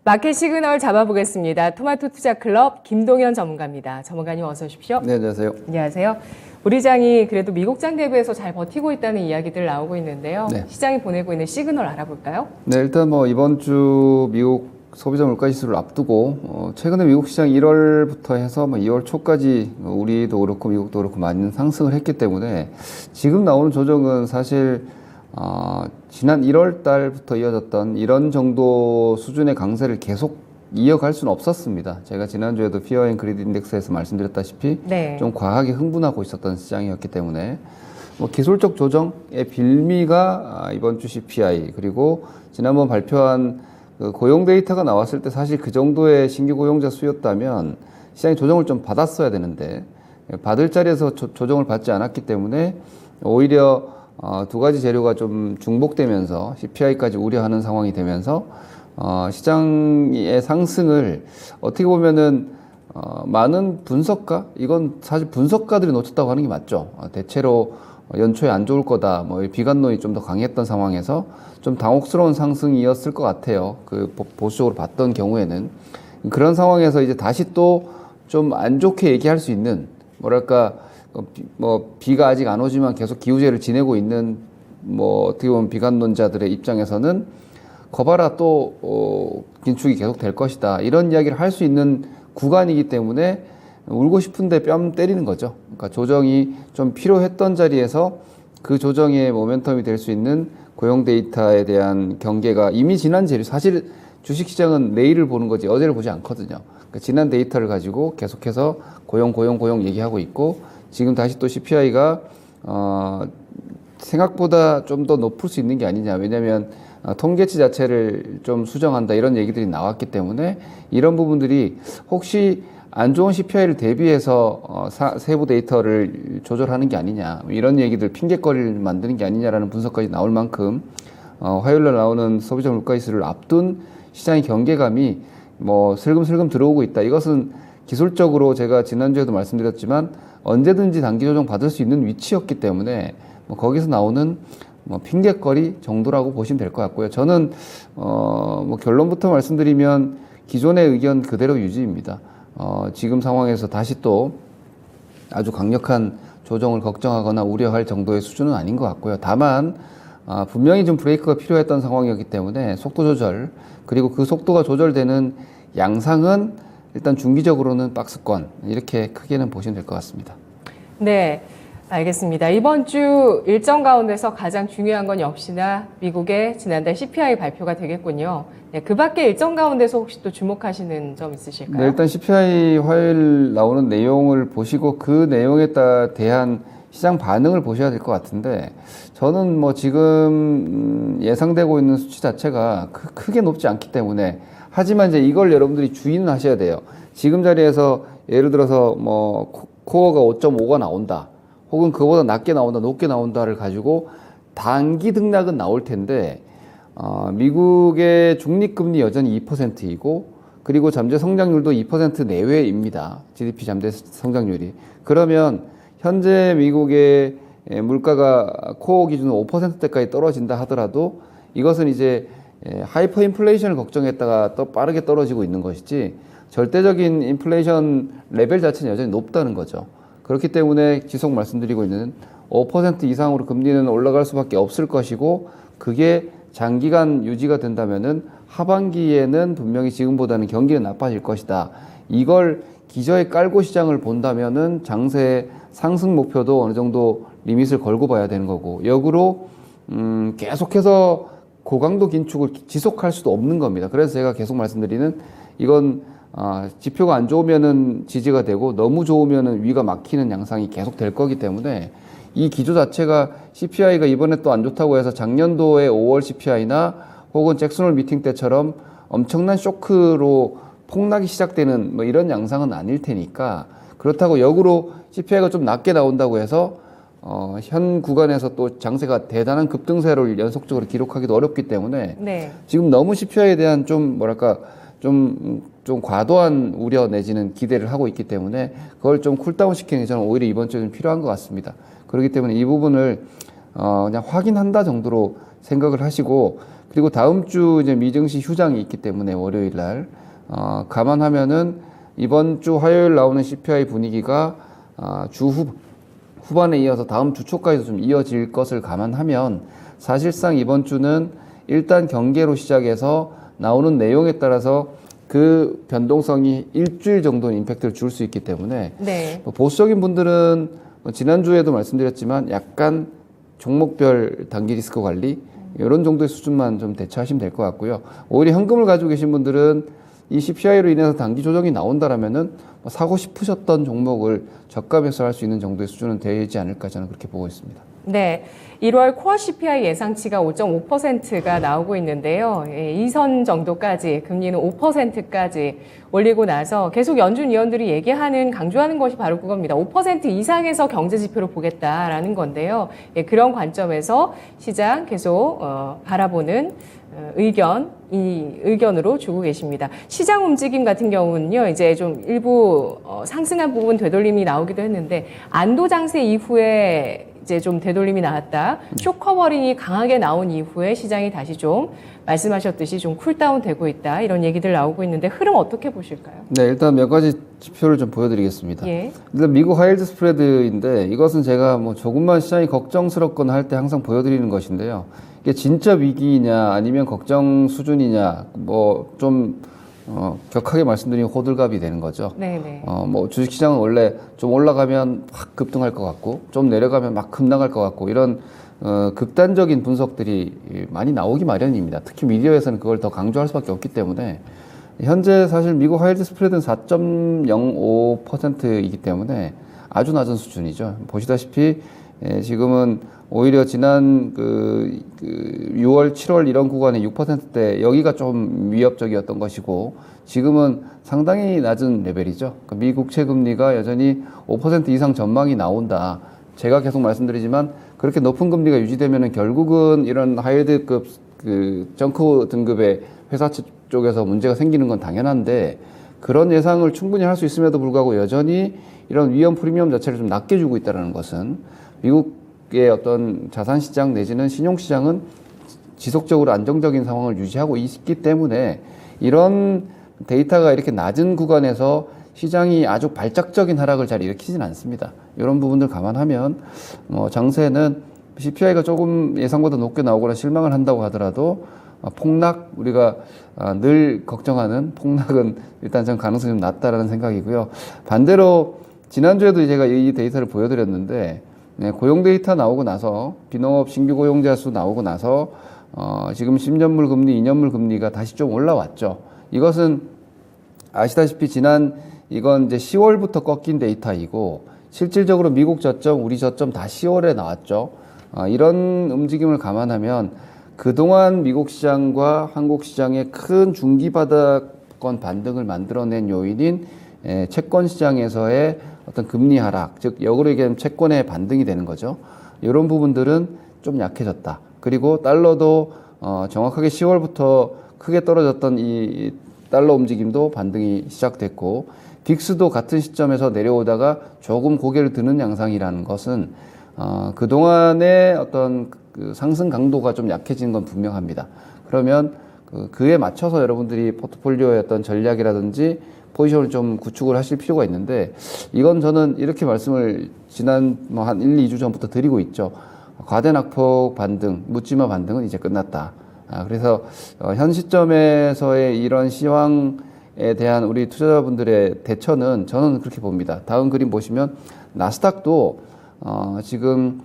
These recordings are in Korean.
마켓 시그널 잡아보겠습니다. 토마토 투자 클럽 김동현 전문가입니다. 전문가님 어서 오십시오. 네, 안녕하세요. 안녕하세요. 우리 장이 그래도 미국 장 대비해서 잘 버티고 있다는 이야기들 나오고 있는데요. 네. 시장이 보내고 있는 시그널 알아볼까요? 네, 일단 이번 주 미국 소비자 물가 지수를 앞두고 최근에 미국 시장 1월부터 해서 2월 초까지 우리도 그렇고 미국도 그렇고 많은 상승을 했기 때문에 지금 나오는 조정은 사실 지난 1월 달부터 이어졌던 이런 정도 수준의 강세를 계속 이어갈 수는 없었습니다. 제가 지난주에도 피어 앤 그리드 인덱스에서 말씀드렸다시피 네. 좀 과하게 흥분하고 있었던 시장이었기 때문에 기술적 조정의 빌미가 이번 주 CPI 그리고 지난번 발표한 그 고용 데이터가 나왔을 때 사실 그 정도의 신규 고용자 수였다면 시장이 조정을 좀 받았어야 되는데 받을 자리에서 조정을 받지 않았기 때문에 오히려 두 가지 재료가 좀 중복되면서 CPI까지 우려하는 상황이 되면서 시장의 상승을 어떻게 보면은 많은 분석가, 이건 사실 분석가들이 놓쳤다고 하는 게 맞죠. 대체로 연초에 안 좋을 거다, 비관론이 좀 더 강했던 상황에서 좀 당혹스러운 상승이었을 것 같아요. 그 보수적으로 봤던 경우에는. 그런 상황에서 이제 다시 또 좀 안 좋게 얘기할 수 있는, 비가 아직 안 오지만 계속 기우제를 지내고 있는, 어떻게 보면 비관론자들의 입장에서는 거봐라 또 긴축이 계속 될 것이다, 이런 이야기를 할 수 있는 구간이기 때문에 울고 싶은데 뺨 때리는 거죠. 그러니까 조정이 좀 필요했던 자리에서 그 조정의 모멘텀이 될 수 있는 고용 데이터에 대한 경계가 이미 지난 재료, 사실 주식시장은 내일을 보는 거지 어제를 보지 않거든요. 그러니까 지난 데이터를 가지고 계속해서 고용 얘기하고 있고, 지금 다시 또 CPI가 생각보다 좀 더 높을 수 있는 게 아니냐. 왜냐하면 통계치 자체를 좀 수정한다, 이런 얘기들이 나왔기 때문에 이런 부분들이 혹시 안 좋은 CPI를 대비해서 세부 데이터를 조절하는 게 아니냐, 이런 얘기들, 핑계거리를 만드는 게 아니냐라는 분석까지 나올 만큼 화요일날 나오는 소비자 물가지수를 앞둔 시장의 경계감이 슬금슬금 들어오고 있다. 이것은 기술적으로 제가 지난주에도 말씀드렸지만 언제든지 단기 조정 받을 수 있는 위치였기 때문에 거기서 나오는 핑계거리 정도라고 보시면 될 것 같고요. 저는 결론부터 말씀드리면 기존의 의견 그대로 유지입니다. 지금 상황에서 다시 또 아주 강력한 조정을 걱정하거나 우려할 정도의 수준은 아닌 것 같고요. 다만 분명히 좀 브레이크가 필요했던 상황이었기 때문에 속도 조절, 그리고 그 속도가 조절되는 양상은 일단 중기적으로는 박스권, 이렇게 크게는 보시면 될 것 같습니다. 네, 알겠습니다. 이번 주 일정 가운데서 가장 중요한 건 역시나 미국의 지난달 CPI 발표가 되겠군요. 네, 그 밖에 일정 가운데서 혹시 또 주목하시는 점 있으실까요? 네, 일단 CPI 화요일 나오는 내용을 보시고 그 내용에 대한 시장 반응을 보셔야 될 것 같은데, 저는 지금 예상되고 있는 수치 자체가 크게 높지 않기 때문에, 하지만 이제 이걸 여러분들이 주의는 하셔야 돼요. 지금 자리에서 예를 들어서 코어가 5.5가 나온다, 혹은 그거보다 낮게 나온다, 높게 나온다를 가지고 단기 등락은 나올 텐데, 미국의 중립금리 여전히 2%이고, 그리고 잠재 성장률도 2% 내외입니다. GDP 잠재 성장률이. 그러면 현재 미국의 물가가 코어 기준으로 5%대까지 떨어진다 하더라도 이것은 이제 하이퍼 인플레이션을 걱정했다가 또 빠르게 떨어지고 있는 것이지, 절대적인 인플레이션 레벨 자체는 여전히 높다는 거죠. 그렇기 때문에 지속 말씀드리고 있는 5% 이상으로 금리는 올라갈 수밖에 없을 것이고, 그게 장기간 유지가 된다면은 하반기에는 분명히 지금보다는 경기는 나빠질 것이다. 이걸 기저에 깔고 시장을 본다면은 장세 상승 목표도 어느 정도 리밋을 걸고 봐야 되는 거고, 역으로 계속해서 고강도 긴축을 지속할 수도 없는 겁니다. 그래서 제가 계속 말씀드리는, 이건 지표가 안 좋으면은 지지가 되고 너무 좋으면은 위가 막히는 양상이 계속 될 거기 때문에, 이 기조 자체가 CPI가 이번에 또 안 좋다고 해서 작년도의 5월 CPI나 혹은 잭슨홀 미팅 때처럼 엄청난 쇼크로 폭락이 시작되는 이런 양상은 아닐 테니까, 그렇다고 역으로 CPI가 좀 낮게 나온다고 해서 현 구간에서 또 장세가 대단한 급등세를 연속적으로 기록하기도 어렵기 때문에, 네. 지금 너무 CPI에 대한 좀 과도한 우려 내지는 기대를 하고 있기 때문에 그걸 좀 쿨다운 시키는 게 저는 오히려 이번 주에 좀 필요한 것 같습니다. 그렇기 때문에 이 부분을 그냥 확인한다 정도로 생각을 하시고, 그리고 다음 주 이제 미증시 휴장이 있기 때문에 월요일 날 감안하면은 이번 주 화요일 나오는 CPI 분위기가 주 후반에 이어서 다음 주 초까지도 좀 이어질 것을 감안하면 사실상 이번 주는 일단 경계로 시작해서 나오는 내용에 따라서 그 변동성이 일주일 정도는 임팩트를 줄 수 있기 때문에 네. 보수적인 분들은 지난주에도 말씀드렸지만 약간 종목별 단기 리스크 관리 이런 정도의 수준만 좀 대처하시면 될 것 같고요. 오히려 현금을 가지고 계신 분들은 이 CPI로 인해서 단기 조정이 나온다라면은 사고 싶으셨던 종목을 저가 매수할 수 있는 정도의 수준은 되지 않을까 저는 그렇게 보고 있습니다. 네, 1월 코어 CPI 예상치가 5.5%가 나오고 있는데요. 이선 정도까지 금리는 5%까지 올리고 나서 계속 연준 위원들이 얘기하는 강조하는 것이 바로 그겁니다. 5% 이상에서 경제 지표를 보겠다라는 건데요. 그런 관점에서 시장 계속 바라보는 의견으로 주고 계십니다. 시장 움직임 같은 경우는요, 이제 좀 일부 상승한 부분 되돌림이 나오기도 했는데 안도 장세 이후에 이제 좀 되돌림이 나왔다. 쇼 커버링이 강하게 나온 이후에 시장이 다시 좀 말씀하셨듯이 좀 쿨다운 되고 있다. 이런 얘기들 나오고 있는데 흐름 어떻게 보실까요? 네, 일단 몇 가지 지표를 좀 보여드리겠습니다. 예. 일단 미국 하이힐드 스프레드인데 이것은 제가 뭐 조금만 시장이 걱정스럽거나 할 때 항상 보여드리는 것인데요. 이게 진짜 위기이냐 아니면 걱정 수준이냐 좀 격하게 말씀드리면 호들갑이 되는 거죠. 네네. 뭐 주식시장은 원래 좀 올라가면 확 급등할 것 같고 좀 내려가면 막 급락할 것 같고 이런 극단적인 분석들이 많이 나오기 마련입니다. 특히 미디어에서는 그걸 더 강조할 수밖에 없기 때문에 현재 사실 미국 하이힐드 스프레드는 4.05%이기 때문에 아주 낮은 수준이죠. 보시다시피 지금은 오히려 지난 6월, 7월 이런 구간에 6%대 여기가 좀 위협적이었던 것이고 지금은 상당히 낮은 레벨이죠. 그러니까 미 국채 금리가 여전히 5% 이상 전망이 나온다. 제가 계속 말씀드리지만 그렇게 높은 금리가 유지되면은 결국은 이런 하이힐드급 정크 등급의 회사 쪽에서 문제가 생기는 건 당연한데 그런 예상을 충분히 할 수 있음에도 불구하고 여전히 이런 위험 프리미엄 자체를 좀 낮게 주고 있다는 것은 미국의 어떤 자산시장 내지는 신용시장은 지속적으로 안정적인 상황을 유지하고 있기 때문에 이런 데이터가 이렇게 낮은 구간에서 시장이 아주 발작적인 하락을 잘 일으키진 않습니다. 이런 부분들 감안하면 장세는 CPI가 조금 예상보다 높게 나오거나 실망을 한다고 하더라도 폭락, 우리가 늘 걱정하는 폭락은 일단 전 가능성이 좀 낮다라는 생각이고요. 반대로 지난주에도 제가 이 데이터를 보여드렸는데 고용 데이터 나오고 나서 비농업 신규 고용자 수 나오고 나서 지금 10년물 금리, 2년물 금리가 다시 좀 올라왔죠. 이것은 아시다시피 이건 이제 10월부터 꺾인 데이터이고 실질적으로 미국 저점, 우리 저점 다 10월에 나왔죠. 이런 움직임을 감안하면 그동안 미국 시장과 한국 시장의 큰 중기 바닥권 반등을 만들어낸 요인인 채권 시장에서의 어떤 금리 하락, 즉 역으로 얘기하면 채권의 반등이 되는 거죠. 이런 부분들은 좀 약해졌다. 그리고 달러도 정확하게 10월부터 크게 떨어졌던 이 달러 움직임도 반등이 시작됐고 빅스도 같은 시점에서 내려오다가 조금 고개를 드는 양상이라는 것은 그동안의 어떤 상승 강도가 좀 약해진 건 분명합니다. 그러면 그에 맞춰서 여러분들이 포트폴리오의 어떤 전략이라든지 포지션을 좀 구축을 하실 필요가 있는데 이건 저는 이렇게 말씀을 지난 한 1, 2주 전부터 드리고 있죠. 과대 낙폭 반등, 묻지마 반등은 이제 끝났다. 그래서 현 시점에서의 이런 시황에 대한 우리 투자자분들의 대처는 저는 그렇게 봅니다. 다음 그림 보시면 나스닥도 지금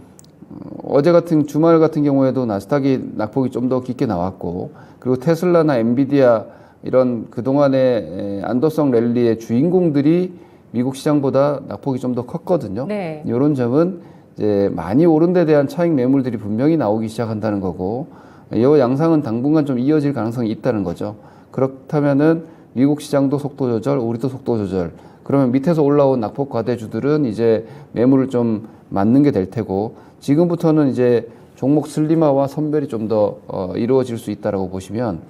어제 같은 주말 같은 경우에도 나스닥이 낙폭이 좀 더 깊게 나왔고 그리고 테슬라나 엔비디아 이런 그동안의 안도성 랠리의 주인공들이 미국 시장보다 낙폭이 좀 더 컸거든요. 네. 이런 점은 이제 많이 오른 데 대한 차익 매물들이 분명히 나오기 시작한다는 거고 이 양상은 당분간 좀 이어질 가능성이 있다는 거죠. 그렇다면은 미국 시장도 속도 조절, 우리도 속도 조절. 그러면 밑에서 올라온 낙폭 과대주들은 이제 매물을 좀 맞는 게 될 테고 지금부터는 이제 종목 슬림화와 선별이 좀 더 이루어질 수 있다라고 보시면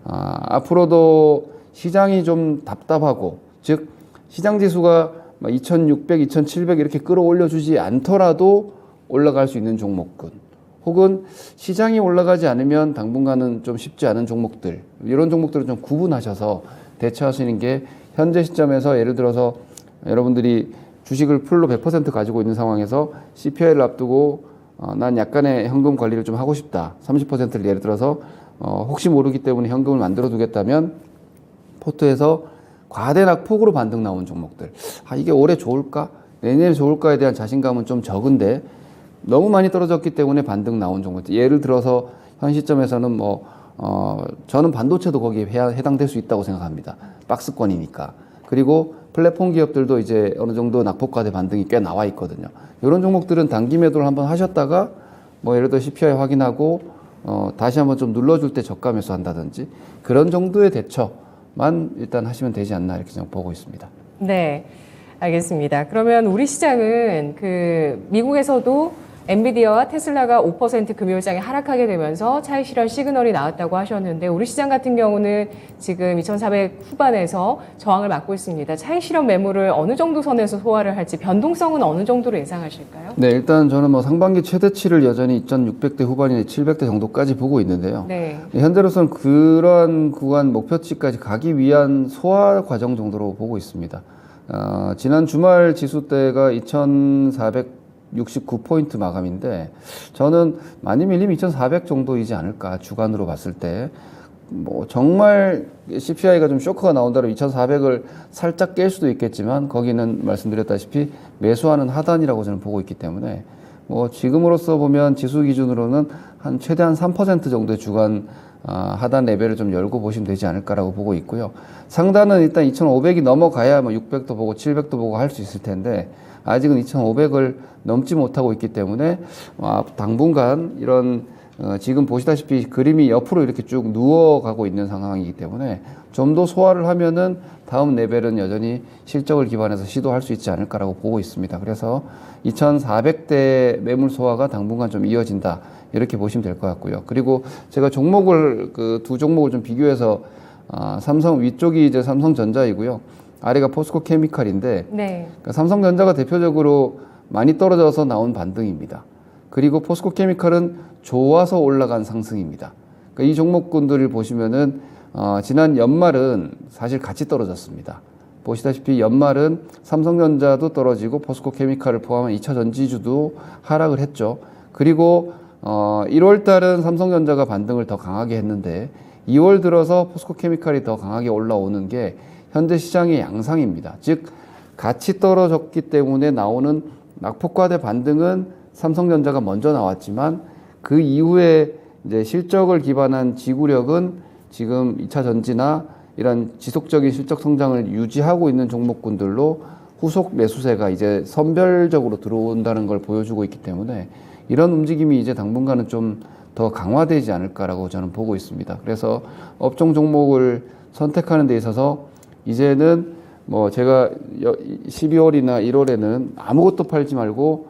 앞으로도 시장이 좀 답답하고 즉 시장 지수가 2600, 2700 이렇게 끌어올려 주지 않더라도 올라갈 수 있는 종목군 혹은 시장이 올라가지 않으면 당분간은 좀 쉽지 않은 종목들, 이런 종목들을 좀 구분하셔서 대처하시는 게 현재 시점에서 예를 들어서 여러분들이 주식을 풀로 100% 가지고 있는 상황에서 CPI를 앞두고 난 약간의 현금 관리를 좀 하고 싶다. 30%를 예를 들어서 혹시 모르기 때문에 현금을 만들어 두겠다면 포트에서 과대 낙폭으로 반등 나온 종목들. 이게 올해 좋을까? 내년에 좋을까에 대한 자신감은 좀 적은데 너무 많이 떨어졌기 때문에 반등 나온 종목들. 예를 들어서 현 시점에서는 저는 반도체도 거기에 해당될 수 있다고 생각합니다. 박스권이니까. 그리고 플랫폼 기업들도 이제 어느 정도 낙폭과대 반등이 꽤 나와 있거든요. 이런 종목들은 단기 매도를 한번 하셨다가 예를 들어 CPI 확인하고 다시 한번 좀 눌러줄 때 저가 매수한다든지 그런 정도의 대처만 일단 하시면 되지 않나 이렇게 저는 보고 있습니다. 네, 알겠습니다. 그러면 우리 시장은 미국에서도 엔비디아와 테슬라가 5% 금요일장에 하락하게 되면서 차익 실현 시그널이 나왔다고 하셨는데 우리 시장 같은 경우는 지금 2,400 후반에서 저항을 맞고 있습니다. 차익 실현 매물을 어느 정도 선에서 소화를 할지 변동성은 어느 정도로 예상하실까요? 네, 일단 저는 상반기 최대치를 여전히 2,600대 후반이나 700대 정도까지 보고 있는데요. 네. 현재로서는 그러한 구간 목표치까지 가기 위한 소화 과정 정도로 보고 있습니다. 지난 주말 지수대가 2,469포인트 마감인데 저는 많이 밀리면 2,400 정도이지 않을까 주간으로 봤을 때 정말 CPI가 좀 쇼크가 나온다면 2,400을 살짝 깰 수도 있겠지만 거기는 말씀드렸다시피 매수하는 하단이라고 저는 보고 있기 때문에 지금으로서 보면 지수 기준으로는 최대한 3% 정도의 주간 하단 레벨을 좀 열고 보시면 되지 않을까라고 보고 있고요. 상단은 일단 2,500이 넘어가야 600도 보고 700도 보고 할 수 있을 텐데 아직은 2,500을 넘지 못하고 있기 때문에 당분간 이런 지금 보시다시피 그림이 옆으로 이렇게 쭉 누워가고 있는 상황이기 때문에 좀 더 소화를 하면은 다음 레벨은 여전히 실적을 기반해서 시도할 수 있지 않을까라고 보고 있습니다. 그래서 2,400대 매물 소화가 당분간 좀 이어진다. 이렇게 보시면 될 것 같고요. 그리고 제가 종목을 두 종목을 좀 비교해서 삼성 위쪽이 이제 삼성전자이고요. 아래가 포스코 케미칼인데 네. 그러니까 삼성전자가 대표적으로 많이 떨어져서 나온 반등입니다. 그리고 포스코 케미칼은 좋아서 올라간 상승입니다. 그러니까 이 종목군들을 보시면은 지난 연말은 사실 같이 떨어졌습니다. 보시다시피 연말은 삼성전자도 떨어지고 포스코 케미칼을 포함한 2차 전지주도 하락을 했죠. 그리고 1월 달은 삼성전자가 반등을 더 강하게 했는데 2월 들어서 포스코 케미칼이 더 강하게 올라오는 게 현재 시장의 양상입니다. 즉 같이 떨어졌기 때문에 나오는 낙폭과대 반등은 삼성전자가 먼저 나왔지만 그 이후에 이제 실적을 기반한 지구력은 지금 2차 전지나 이런 지속적인 실적 성장을 유지하고 있는 종목군들로 후속 매수세가 이제 선별적으로 들어온다는 걸 보여주고 있기 때문에 이런 움직임이 이제 당분간은 좀 더 강화되지 않을까라고 저는 보고 있습니다. 그래서 업종 종목을 선택하는 데 있어서 이제는 제가 12월이나 1월에는 아무것도 팔지 말고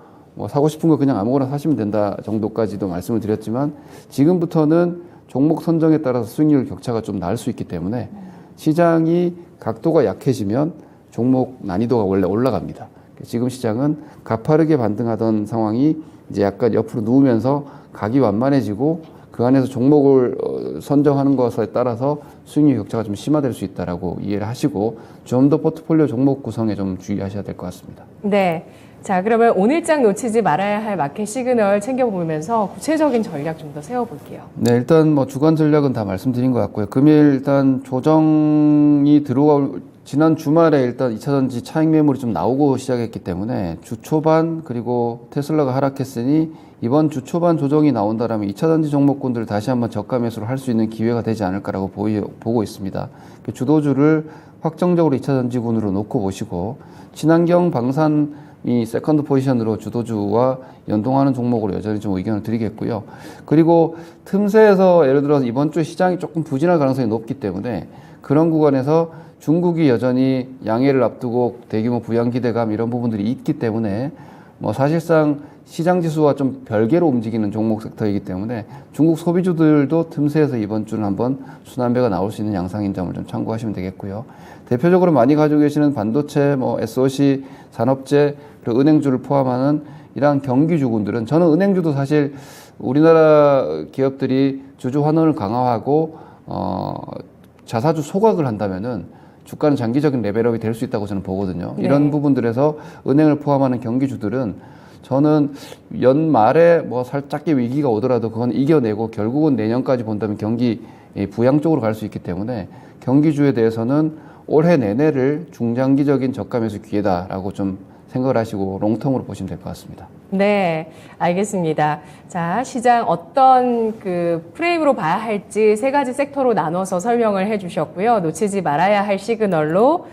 사고 싶은 거 그냥 아무거나 사시면 된다 정도까지도 말씀을 드렸지만 지금부터는 종목 선정에 따라서 수익률 격차가 좀 날 수 있기 때문에 시장이 각도가 약해지면 종목 난이도가 원래 올라갑니다. 지금 시장은 가파르게 반등하던 상황이 이제 약간 옆으로 누우면서 각이 완만해지고 그 안에서 종목을 선정하는 것에 따라서 수익률 격차가 좀 심화될 수 있다라고 이해를 하시고 좀 더 포트폴리오 종목 구성에 좀 주의하셔야 될 것 같습니다. 네. 자, 그러면 오늘장 놓치지 말아야 할 마켓 시그널 챙겨보면서 구체적인 전략 좀 더 세워볼게요. 네, 일단 주간 전략은 다 말씀드린 것 같고요. 금일 일단 조정이 들어올 지난 주말에 일단 2차전지 차익 매물이 좀 나오고 시작했기 때문에 주 초반 그리고 테슬라가 하락했으니 이번 주 초반 조정이 나온다라면 2차전지 종목군들을 다시 한번 저가 매수를 할 수 있는 기회가 되지 않을까라고 보고 있습니다. 주도주를 확정적으로 2차전지군으로 놓고 보시고 친환경 방산이 세컨드 포지션으로 주도주와 연동하는 종목으로 여전히 좀 의견을 드리겠고요. 그리고 틈새에서 예를 들어서 이번 주 시장이 조금 부진할 가능성이 높기 때문에 그런 구간에서 중국이 여전히 양해를 앞두고 대규모 부양 기대감 이런 부분들이 있기 때문에 사실상 시장 지수와 좀 별개로 움직이는 종목 섹터이기 때문에 중국 소비주들도 틈새에서 이번 주는 한번 순환배가 나올 수 있는 양상인 점을 좀 참고하시면 되겠고요. 대표적으로 많이 가지고 계시는 반도체, SOC, 산업재, 그리고 은행주를 포함하는 이러한 경기주군들은 저는 은행주도 사실 우리나라 기업들이 주주 환원을 강화하고 자사주 소각을 한다면은 주가는 장기적인 레벨업이 될 수 있다고 저는 보거든요. 네. 이런 부분들에서 은행을 포함하는 경기주들은 저는 연말에 뭐 살짝의 위기가 오더라도 그건 이겨내고 결국은 내년까지 본다면 경기 부양 쪽으로 갈 수 있기 때문에 경기주에 대해서는 올해 내내를 중장기적인 저가 매수 기회다라고 좀 생각을 하시고 롱텀으로 보시면 될 것 같습니다. 네, 알겠습니다. 자, 시장 어떤 그 프레임으로 봐야 할지 세 가지 섹터로 나눠서 설명을 해주셨고요. 놓치지 말아야 할 시그널로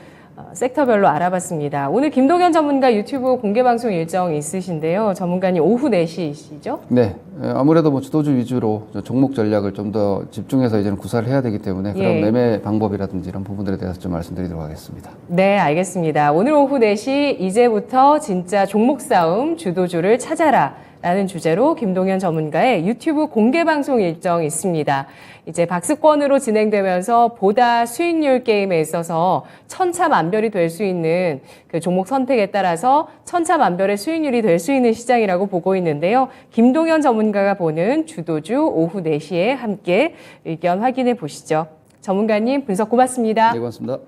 섹터별로 알아봤습니다. 오늘 김동현 전문가 유튜브 공개방송 일정 있으신데요. 전문가님 오후 4시이시죠? 네, 아무래도 뭐 주도주 위주로 종목 전략을 좀 더 집중해서 이제는 구사를 해야 되기 때문에 그런 예. 매매 방법이라든지 이런 부분들에 대해서 좀 말씀드리도록 하겠습니다. 네, 알겠습니다. 오늘 오후 4시 이제부터 진짜 종목 싸움 주도주를 찾아라 라는 주제로 김동현 전문가의 유튜브 공개방송 일정 있습니다. 이제 박스권으로 진행되면서 보다 수익률 게임에 있어서 천차만별이 될 수 있는 그 종목 선택에 따라서 천차만별의 수익률이 될 수 있는 시장이라고 보고 있는데요. 김동현 전문가가 보는 주도주 오후 4시에 함께 의견 확인해 보시죠. 전문가님 분석 고맙습니다. 네, 고맙습니다.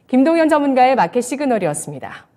김동현 전문가의 마켓 시그널이었습니다.